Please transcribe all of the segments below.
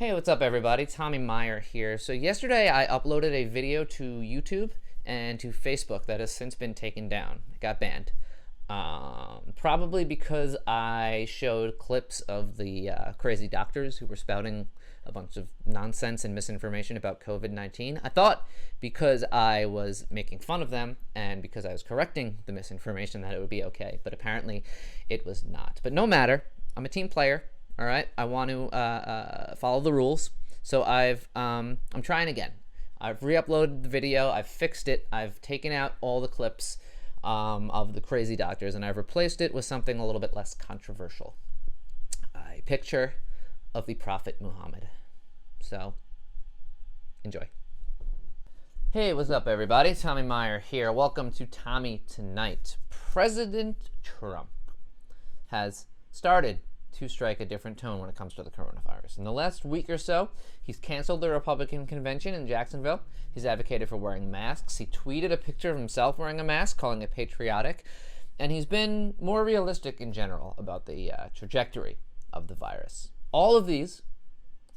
Hey, what's up everybody? Tommy Meyer here. So yesterday I uploaded a video to YouTube and to Facebook that has since been taken down. It got banned. Probably because I showed clips of the crazy doctors who were spouting a bunch of nonsense and misinformation about COVID-19. I thought because I was making fun of them and because I was correcting the misinformation that it would be okay, but apparently it was not. But no matter, I'm a team player. All right, I want to follow the rules, so I'm trying again. I've re-uploaded the video, I've fixed it, I've taken out all the clips of the crazy doctors, and I've replaced it with something a little bit less controversial. A picture of the Prophet Muhammad. So, enjoy. Hey, what's up everybody? Tommy Meyer here. Welcome to Tommy Tonight. President Trump has started to strike a different tone when it comes to the coronavirus. In the last week or so, he's canceled the Republican convention in Jacksonville. He's advocated for wearing masks. He tweeted a picture of himself wearing a mask, calling it patriotic. And he's been more realistic in general about the trajectory of the virus. All of these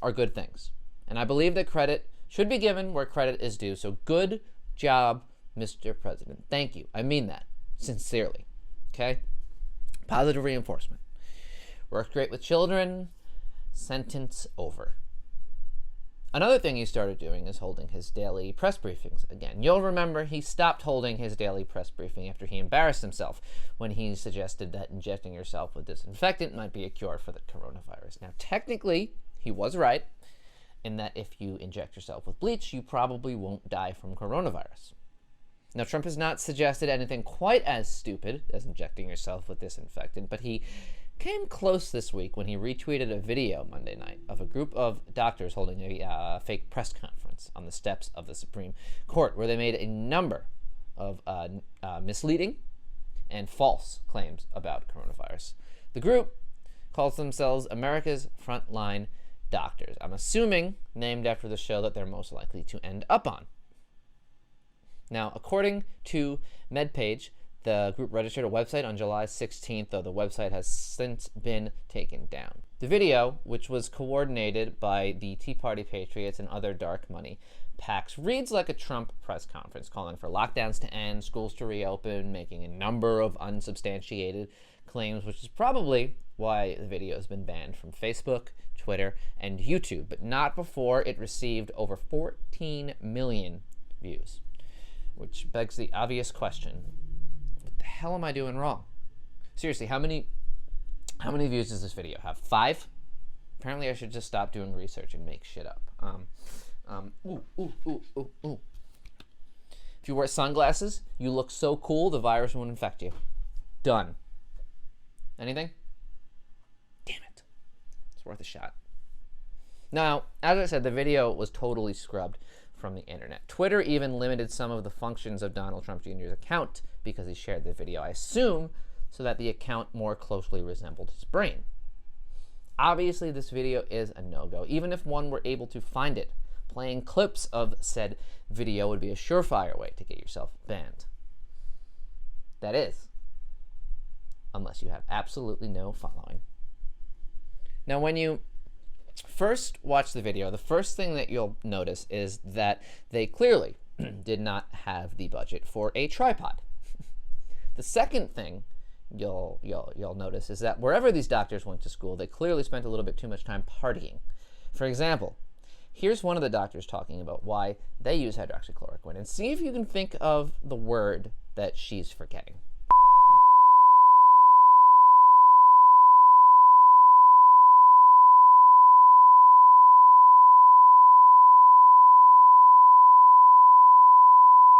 are good things. And I believe that credit should be given where credit is due. So good job, Mr. President. Thank you. I mean that sincerely. Okay? Positive reinforcement. Worked great with children. Sentence over. Another thing he started doing is holding his daily press briefings again. You'll remember he stopped holding his daily press briefing after he embarrassed himself when he suggested that injecting yourself with disinfectant might be a cure for the coronavirus. Now, technically, he was right in that if you inject yourself with bleach, you probably won't die from coronavirus. Now, Trump has not suggested anything quite as stupid as injecting yourself with disinfectant, but he came close this week when he retweeted a video Monday night of a group of doctors holding a fake press conference on the steps of the Supreme Court, where they made a number of misleading and false claims about coronavirus. The group calls themselves America's Frontline Doctors. I'm assuming named after the show that they're most likely to end up on. Now, according to MedPage, the group registered a website on July 16th, though the website has since been taken down. The video, which was coordinated by the Tea Party Patriots and other dark money PACs, reads like a Trump press conference, calling for lockdowns to end, schools to reopen, making a number of unsubstantiated claims, which is probably why the video has been banned from Facebook, Twitter, and YouTube, but not before it received over 14 million views, which begs the obvious question: what the hell am I doing wrong? Seriously, how many views does this video have? 5? Apparently I should just stop doing research and make shit up. If you wear sunglasses, you look so cool, the virus won't infect you. Done. Anything? Damn it. It's worth a shot. Now, as I said, the video was totally scrubbed from the internet. Twitter even limited some of the functions of Donald Trump Jr.'s account because he shared the video, I assume, so that the account more closely resembled his brain. Obviously, this video is a no-go. Even if one were able to find it, playing clips of said video would be a surefire way to get yourself banned. That is, unless you have absolutely no following. Now, when you first watch the video, the first thing that you'll notice is that they clearly did not have the budget for a tripod. The second thing you'll notice is that wherever these doctors went to school, they clearly spent a little bit too much time partying. For example, here's one of the doctors talking about why they use hydroxychloroquine, and see if you can think of the word that she's forgetting.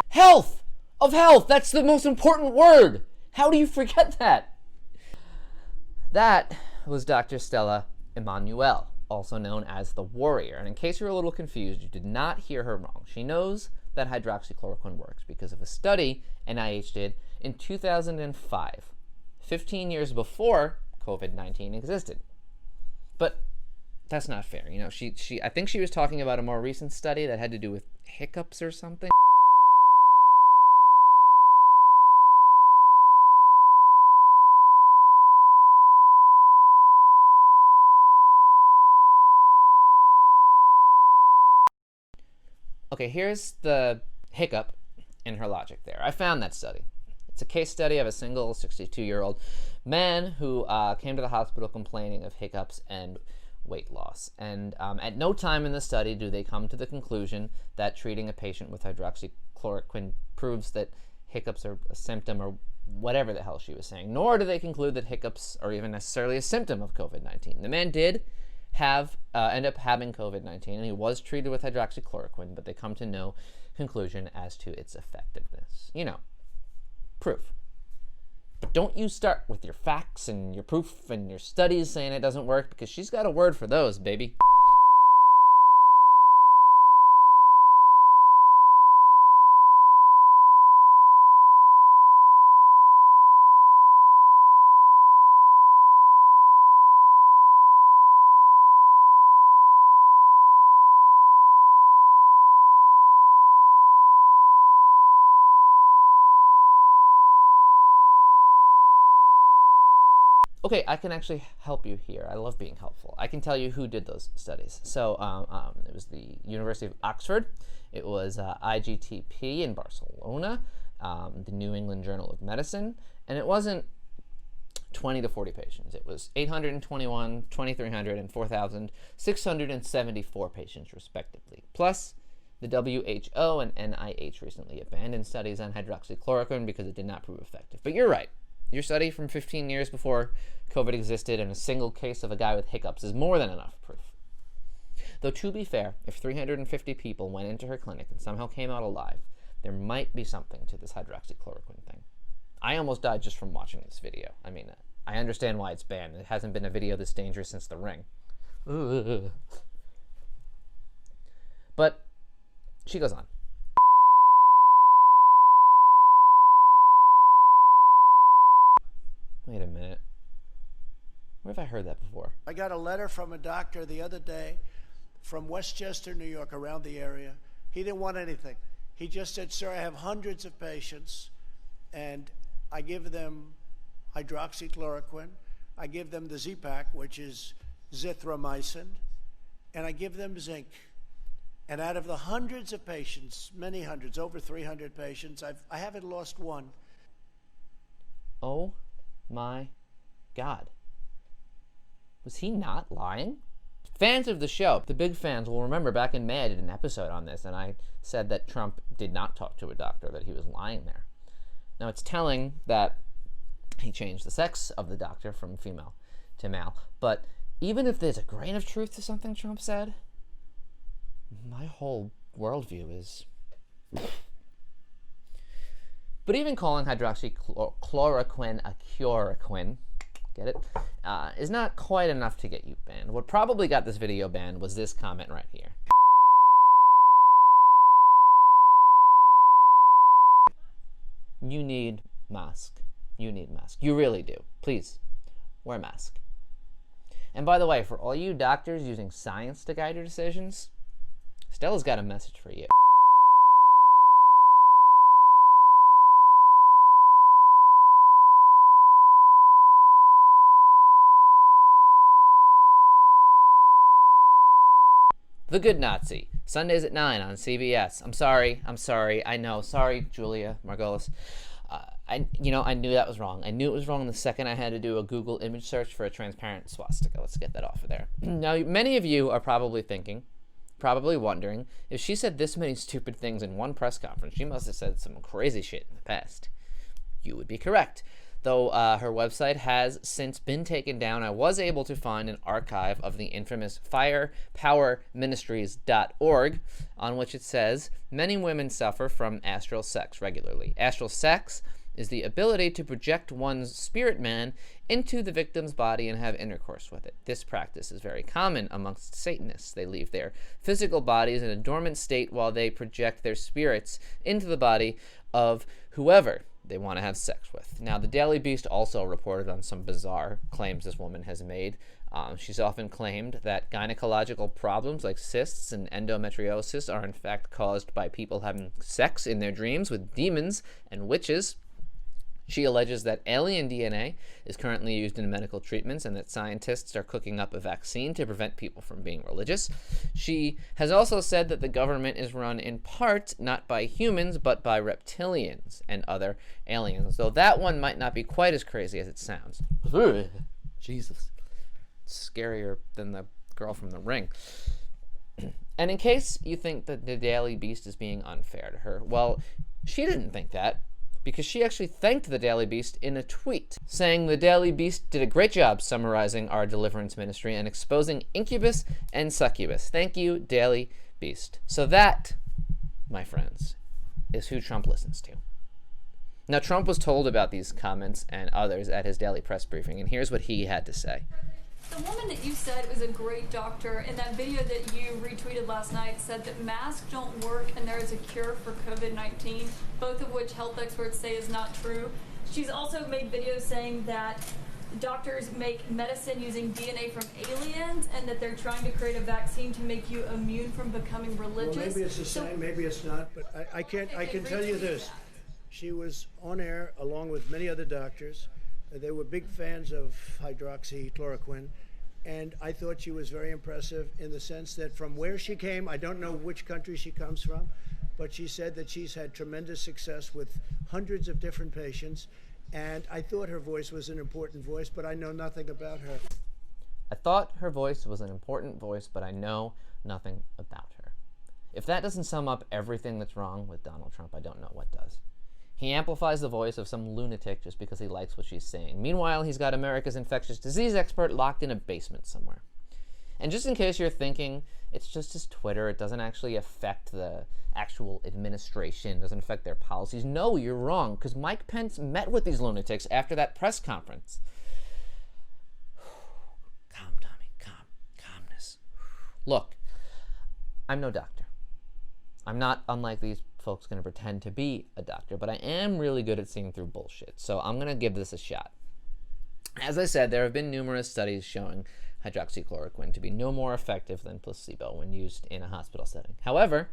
Health! Of health! That's the most important word! How do you forget that? That was Dr. Stella Emanuel, also known as the Warrior. And in case you're a little confused, you did not hear her wrong. She knows that hydroxychloroquine works because of a study NIH did in 2005, 15 years before COVID-19 existed. But that's not fair. You know, I think she was talking about a more recent study that had to do with hiccups or something. Okay, here's the hiccup in her logic there. I found that study. It's a case study of a single 62-year-old man who came to the hospital complaining of hiccups and weight loss. And at no time in the study do they come to the conclusion that treating a patient with hydroxychloroquine proves that hiccups are a symptom or whatever the hell she was saying, nor do they conclude that hiccups are even necessarily a symptom of COVID-19. The man did end up having COVID-19, and he was treated with hydroxychloroquine, but they come to no conclusion as to its effectiveness. You know, proof. But don't you start with your facts and your proof and your studies saying it doesn't work, because she's got a word for those, baby. Okay, I can actually help you here. I love being helpful. I can tell you who did those studies. So it was the University of Oxford. It was IGTP in Barcelona, the New England Journal of Medicine, and it wasn't 20 to 40 patients. It was 821, 2,300, and 4,674 patients, respectively. Plus, the WHO and NIH recently abandoned studies on hydroxychloroquine because it did not prove effective. But you're right. Your study from 15 years before COVID existed and a single case of a guy with hiccups is more than enough proof. Though to be fair, if 350 people went into her clinic and somehow came out alive, there might be something to this hydroxychloroquine thing. I almost died just from watching this video. I mean, I understand why it's banned. It hasn't been a video this dangerous since The Ring. Ugh. But she goes on. Wait a minute. Where have I heard that before? I got a letter from a doctor the other day from Westchester, New York, around the area. He didn't want anything. He just said, sir, I have hundreds of patients, and I give them hydroxychloroquine. I give them the Z-Pak, which is zithromycin, and I give them zinc. And out of the hundreds of patients, many hundreds, over 300 patients, I haven't lost one. Oh my God. Was he not lying? Fans of the show, the big fans, will remember back in May I did an episode on this, and I said that Trump did not talk to a doctor, that he was lying there. Now, it's telling that he changed the sex of the doctor from female to male, but even if there's a grain of truth to something Trump said, my whole worldview is... But even calling hydroxychloroquine a chloroquine, get it, is not quite enough to get you banned. What probably got this video banned was this comment right here. You need mask. You need mask. You really do. Please, wear a mask. And by the way, for all you doctors using science to guide your decisions, Stella's got a message for you. The Good Nazi, Sundays at 9 on CBS. I'm sorry. I know. Sorry, Julia Margolis. I knew that was wrong. I knew it was wrong the second I had to do a Google image search for a transparent swastika. Let's get that off of there. Now, many of you are probably thinking, probably wondering, if she said this many stupid things in one press conference, she must have said some crazy shit in the past. You would be correct. Though her website has since been taken down, I was able to find an archive of the infamous firepowerministries.org, on which it says, many women suffer from astral sex regularly. Astral sex is the ability to project one's spirit man into the victim's body and have intercourse with it. This practice is very common amongst Satanists. They leave their physical bodies in a dormant state while they project their spirits into the body of whoever they want to have sex with. Now, the Daily Beast also reported on some bizarre claims this woman has made. She's often claimed that gynecological problems like cysts and endometriosis are in fact caused by people having sex in their dreams with demons and witches. She alleges that alien DNA is currently used in medical treatments and that scientists are cooking up a vaccine to prevent people from being religious. She has also said that the government is run in part not by humans but by reptilians and other aliens, though that one might not be quite as crazy as it sounds. Jesus. It's scarier than the girl from The Ring. And in case you think that the Daily Beast is being unfair to her, well, she didn't think that, because she actually thanked the Daily Beast in a tweet, saying the Daily Beast did a great job summarizing our deliverance ministry and exposing incubus and succubus. Thank you, Daily Beast. So that, my friends, is who Trump listens to. Now, Trump was told about these comments and others at his daily press briefing, and here's what he had to say. The woman that you said was a great doctor in that video that you retweeted last night said that masks don't work and there is a cure for COVID-19, both of which health experts say is not true. She's also made videos saying that doctors make medicine using DNA from aliens and that they're trying to create a vaccine to make you immune from becoming religious. Well, maybe it's the same, maybe it's not, but I can tell you this. She was on air along with many other doctors. They were big fans of hydroxychloroquine, and I thought she was very impressive in the sense that from where she came, I don't know which country she comes from, but she said that she's had tremendous success with hundreds of different patients, and I thought her voice was an important voice, but I know nothing about her. I thought her voice was an important voice, but I know nothing about her. If that doesn't sum up everything that's wrong with Donald Trump, I don't know what does. He amplifies the voice of some lunatic just because he likes what she's saying. Meanwhile, he's got America's infectious disease expert locked in a basement somewhere. And just in case you're thinking, it's just his Twitter, it doesn't actually affect the actual administration, doesn't affect their policies. No, you're wrong, because Mike Pence met with these lunatics after that press conference. Calm, Tommy, calmness. Look, I'm no doctor. I'm not, unlike these folks, going to pretend to be a doctor, but I am really good at seeing through bullshit, so I'm going to give this a shot. As I said, there have been numerous studies showing hydroxychloroquine to be no more effective than placebo when used in a hospital setting. However,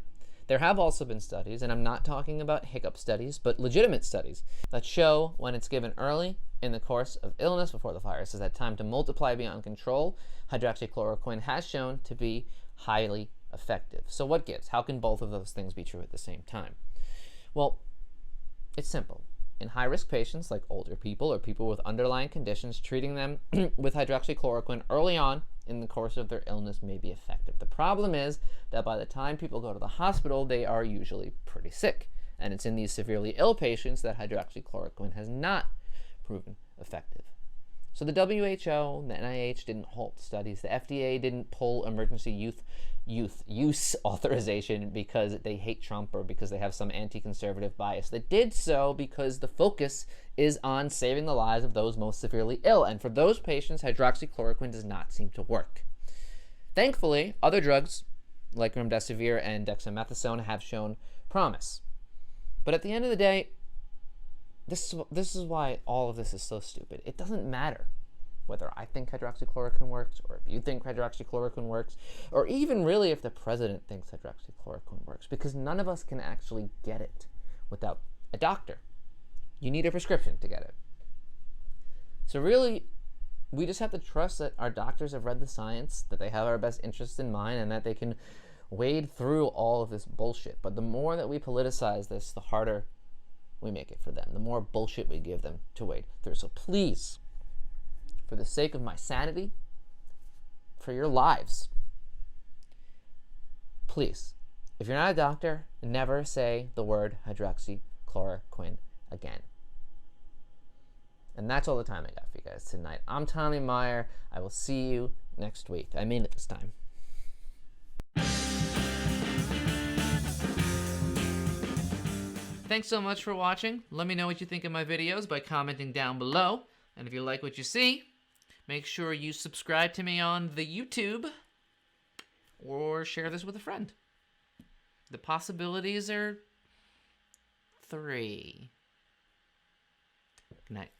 there have also been studies, and I'm not talking about hiccup studies, but legitimate studies, that show when it's given early in the course of illness before the virus has had time to multiply beyond control, hydroxychloroquine has shown to be highly effective. So what gives? How can both of those things be true at the same time? Well, it's simple. In high-risk patients like older people or people with underlying conditions, treating them with hydroxychloroquine early on in the course of their illness may be effective. The problem is that by the time people go to the hospital, they are usually pretty sick. And it's in these severely ill patients that hydroxychloroquine has not proven effective. So the WHO, the NIH didn't halt studies. The FDA didn't pull emergency youth use authorization because they hate Trump or because they have some anti-conservative bias. They did so because the focus is on saving the lives of those most severely ill. And for those patients, hydroxychloroquine does not seem to work. Thankfully, other drugs like remdesivir and dexamethasone have shown promise. But at the end of the day, this is why all of this is so stupid. It doesn't matter whether I think hydroxychloroquine works, or if you think hydroxychloroquine works, or even really if the president thinks hydroxychloroquine works, because none of us can actually get it without a doctor. You need a prescription to get it. So really, we just have to trust that our doctors have read the science, that they have our best interests in mind, and that they can wade through all of this bullshit. But the more that we politicize this, the harder we make it for them, the more bullshit we give them to wade through. So please, for the sake of my sanity, for your lives, please, if you're not a doctor, never say the word hydroxychloroquine again. And that's all the time I got for you guys tonight. I'm Tommy Meyer. I will see you next week. I mean it this time. Thanks so much for watching. Let me know what you think of my videos by commenting down below. And if you like what you see, make sure you subscribe to me on the YouTube or share this with a friend. The possibilities are 3. Good night.